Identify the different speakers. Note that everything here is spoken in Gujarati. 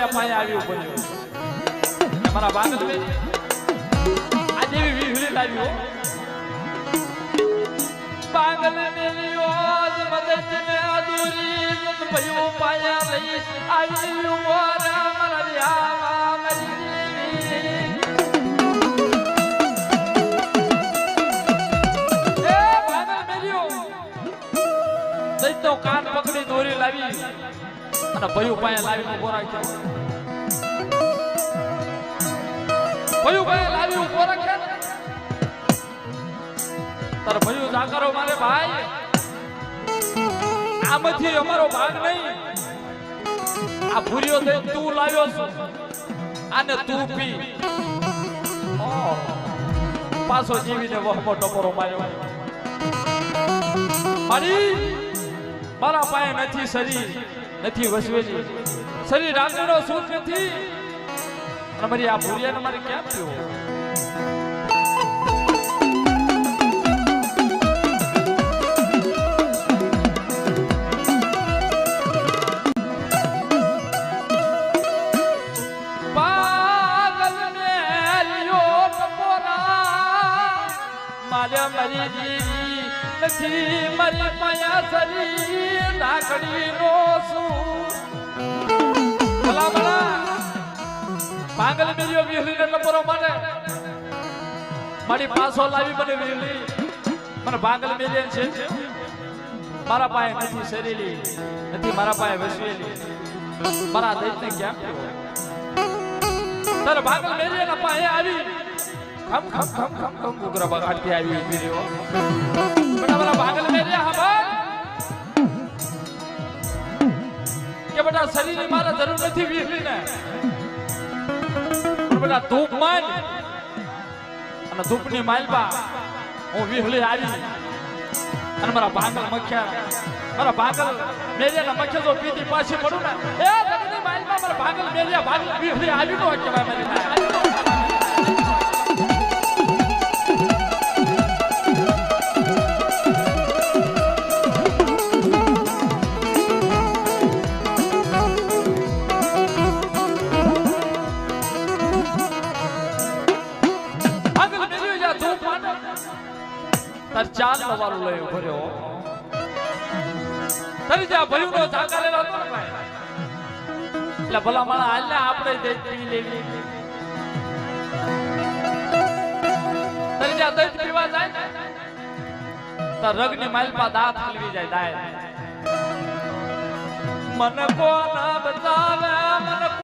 Speaker 1: પાયા આવ્યું પડ્યું અમારા બાંગલ બેન આ જેવી વીહળી લાવ્યો બાંગલ મેલિયો મદદ મે અધૂરી ભયો પાયા લઈ આવ્યું મોરા મારા વ્યાવા મરી એ બાંગલ મેલિયો દઈ તો કાન પકડી દોરી લાવી અને ભયું પાયા લાવીને ઉભો રાખ્યો ભયું પાયા લાવી ઉભો રાખ્યો તાર ભયું જાકરો મારે ભાઈ આમાંથી અમારો ભાગ નહીં આ ભૂરિયો દે તું લાવ્યો છું આને તું પી પાછો જીવીને વહમો ટપોરો માર્યો મારા પાસે નથી શરીર નથી વસવેલી શરીર આગળનો સુખ નથી અને મારી આ ભૂરિયાને મારે ક્યાં પીવો મરી જીવી નથી મરી પાયા શરીર લાકડી નો શું ભલા ભલા પાગલ મેલ્યો વીહળી ને લપરો મને મારી પાછો લાવી મને વીહળી મને પાગલ મેલ્યો છે મારા પાસે નથી શરીરી નથી મારા પાસે વસવેલી મારા દૈત્ય ક્યાં પીવો તારે પાગલ મેલ્યો ના પાસે આવી ખમ ખમ ખમ ખમ ખમ ગુગરા બગાડતી આવી ઉભી રહ્યો બેટા મારા પાગલ મેલ્યા હબર કે બેટા શરીરની મારે જરૂર નથી વીહળી ને બેટા ધૂપ માલ અને ધૂપની માલબા હું વીહળી આવી અને મારા પાગલ મખ્યા મારા પાગલ મેલ્યાના મખ્યા જો પીતી પાછી પડું ને એ લગની માલબા મારા પાગલ મેલ્યા પાગલ વીહળી આવી નો કહેવાય મારી તાર ચાલ નવારું લઈ ભર્યો તરી જા ભયું નો જાકારેલો હતો ને ભાઈ એટલે ભલા માણા હાલને આપણે દઈ પી લેવી તરી જા દઈ પીવા જાય તાર રગની માલપા દાંત હલવી જાય દાય મન કોણ બતાવે